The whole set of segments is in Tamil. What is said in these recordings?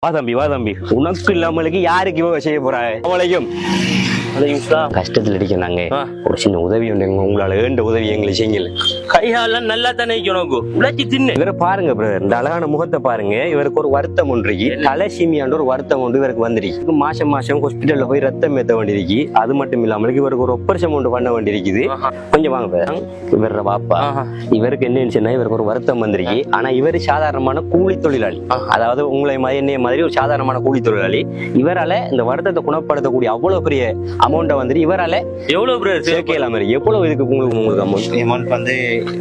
வா தம்பி உனக்கு இல்லாமலுக்கு யாருக்கு இவ செய்ய போறாங்க அவளையும் கஷ்டத்துல அடிக்கிறாங்க ஒரு சின்ன உதவி உண்டு உங்களால ஏண்ட உதவி எங்களுக்கு செய்யல கையாலாம் நல்லா தானே உனக்கு உழைச்சி தின்னு இவரை பாருங்க பிரதர் இந்த அழகான முகத்தை பாருங்க இவருக்கு ஒரு வருத்தம் ஒன்று தலசீமியாண்ட ஒரு வருத்தம் ஒன்று இவருக்கு வந்துருக்கு மாசம் ஹாஸ்பிட்டல்ல போய் ரத்தம் ஏற்ற வேண்டியிருக்கு அது மட்டும் இல்லாம இவருக்கு ஒரு ஆபரேஷன் ஒன்று பண்ண வேண்டியிருக்குது கொஞ்சம் வாங்க இவர பாப்பா இவருக்கு என்ன சொன்னா இவருக்கு ஒரு வருத்தம் வந்திருக்கு ஆனா இவரு சாதாரணமான கூலி தொழிலாளி அதாவது உங்களை மாதிரி என்னைய மாதிரி ஒரு சாதாரணமான கூலி தொழிலாளி இவரால இந்த வருத்தத்தை குணப்படுத்தக்கூடிய அவ்வளவு பெரிய அமௌண்ட்டை வந்துட்டு இவரால எவ்வளவு சேர்க்கலாம் எவ்வளவு இதுக்கு உங்களுக்கு அமௌண்ட் வந்து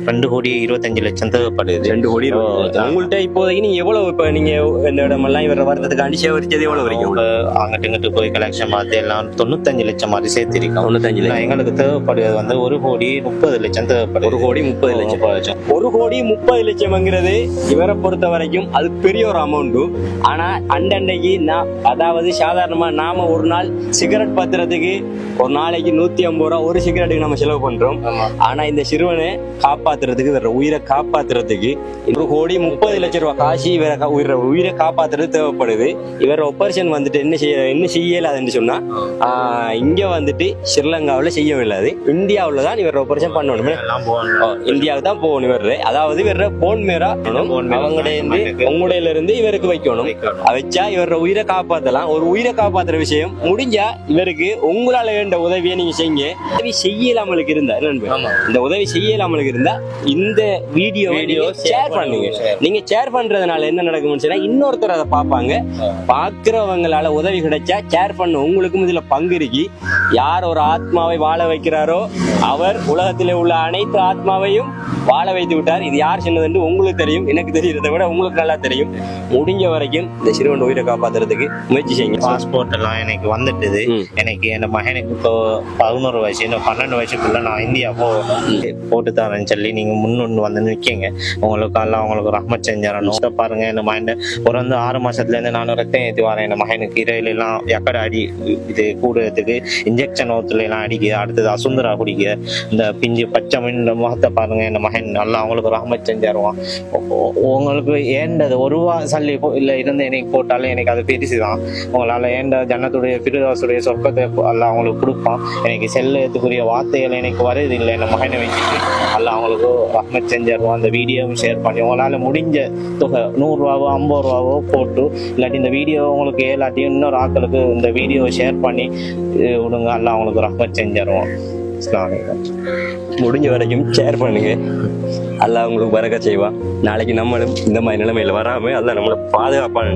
2,25,00,000 தேவைப்படுது. 2 கோடி உங்கள்கிட்ட இப்போதைக்கு நீங்க எவ்வளவு இப்ப நீங்க இந்த இடமெல்லாம் இவர வருத்தத்துக்காண்டி சேவரிச்சது எவ்வளவு வரைக்கும் அங்கிட்டு இங்கிட்டு போய் கலெக்ஷன் பார்த்து எல்லாம் 95,00,000 மாதிரி சேர்த்திருக்கோம். 95,00,000 எங்களுக்கு தேவைப்படுவது வந்து 1,30,00,000 தேவைப்படுது. 1,30,00,000 1,30,00,000 இவரை பொறுத்த வரைக்கும் அது பெரிய ஒரு அமௌண்ட். ஆனா அண்டன்னைக்கு அதாவது சாதாரணமா நாம ஒரு நாள் சிகரெட் பத்துறதுக்கு ஒரு நாளைக்கு 150 ரூபா ஒரு சிகரெட்டுக்கு நம்ம செலவு பண்றோம். ஆனா இந்த சிறுவனை காப்பாத்துறதுக்கு வேற உயிரை காப்பாத்துறதுக்கு 1,30,00,000 ரூபாய் காசு உயிரை காப்பாத்துறது தேவைப்படுது. இவர் ஆபரேஷன் வந்துட்டு என்ன செய்யலாதுன்னு சொன்னா இங்க வந்துட்டு ஸ்ரீலங்காவில செய்யவில்லாது இந்தியாவில தான் இவர் ஆபரேஷன் பண்ணணும். இந்தியாவுக்கு தான் போகணும். இவர் அதாவது இவர போன் மேரா உங்களுடையில இருந்து இவருக்கு வைக்கணும். வச்சா இவர உயிரை காப்பாத்தலாம். ஒரு உயிரை காப்பாத்துற விஷயம் முடிஞ்சா இவருக்கு உங்களால வேண்ட உதவியை நீங்க செய்யுங்க. உதவி செய்யலாமலுக்கு இருந்தா இந்த உதவி செய்யலாமலுக்கு இருந்தா இந்த வீடியோ ஷேர் பண்ணுங்க. நீங்க ஷேர் பண்றதுனால என்ன நடக்கும்னு சொன்னா இன்னொருத்தர் அதை பார்ப்பாங்க. பாக்குறவங்களால உதவி கிடைச்சா ஷேர் பண்ண உங்களுக்கும் இதுல பங்கு இருக்கு. யார் ஒரு ஆத்மாவை வாழ வைக்கிறாரோ அவர் உலகத்திலே உள்ள அனைத்து ஆத்மாவையும் வாழ வைத்து விட்டார். இது யார் சொன்னது உங்களுக்கு தெரியும், எனக்கு தெரியறதை விட உங்களுக்கு நல்லா தெரியும். முடிஞ்ச வரைக்கும் இந்த சிறுவன் உயிரை காப்பாத்துறதுக்கு முயற்சி செய்யுங்க. பாஸ்போர்ட் எல்லாம் எனக்கு வந்துட்டுது. எனக்கு என் மகனுக்கு இப்போ 11 வயசு, இன்னும் 12 வயசுக்குள்ள நான் இந்தியா போட்டு தரேன்னு சொல்லி நீங்க முன்னு வந்து நிற்கீங்க. உங்களுக்கு எல்லாம் உங்களுக்கு ரஹ்மத் செஞ்சிடணும். பாருங்க இந்த மகன் ஒரு 6 மாசத்துல இருந்து நான் ரத்தம் ஏற்றி வரேன். இந்த மகனுக்கு இறையில எல்லாம் எக்கடை அடி இது கூடுறதுக்கு இன்ஜெக்ஷன் ஓத்துல எல்லாம் அடிக்குது. அடுத்தது அசுந்தரா குடிக்குது. இந்த பிஞ்சு பச்சை மீன் முகத்தை பாருங்க. இந்த மகன் நல்லா அவங்களுக்கு ரஹ்மத் செஞ்சிருவான். உங்களுக்கு ஏண்டது 1 ரூபா சல்லி இல்ல இருந்து எனக்கு போட்டாலும் எனக்கு அது பெருசுதான். உங்களால ஏண்ட ஜன்னத்துடைய பிரிதாசுடைய சொர்க்கத்தை எல்லாம் அவங்களுக்கு கொடுப்பான். எனக்கு செல்லத்துக்குரிய வார்த்தைகள் எனக்கு வருது இல்லை. இந்த மகனை வச்சுட்டு எல்லாம் அவங்களுக்கு ரஹ்மத் செஞ்சிருவான். அந்த வீடியோவும் ஷேர் பண்ணி உங்களால முடிஞ்ச தொகை 100 ரூபாவோ 50 ரூபாவோ போட்டு இல்லாட்டி இந்த வீடியோ உங்களுக்கு ஏலாட்டியும் இன்னொரு ஆட்களுக்கு இந்த வீடியோவை ஷேர் பண்ணி விடுங்க. எல்லாம் அவங்களுக்கு ரஹ்மத் செஞ்சிருவான். முடிஞ்ச வரைக்கும் ஷேர் பண்ணுங்க. அல்லாஹ் உங்களுக்கு பரக்கத் செய்வான். நாளைக்கு நம்மளும் இந்த மாதிரி நிலைமையில வராம அல்லாஹ் நம்மளை பாதுகாப்பான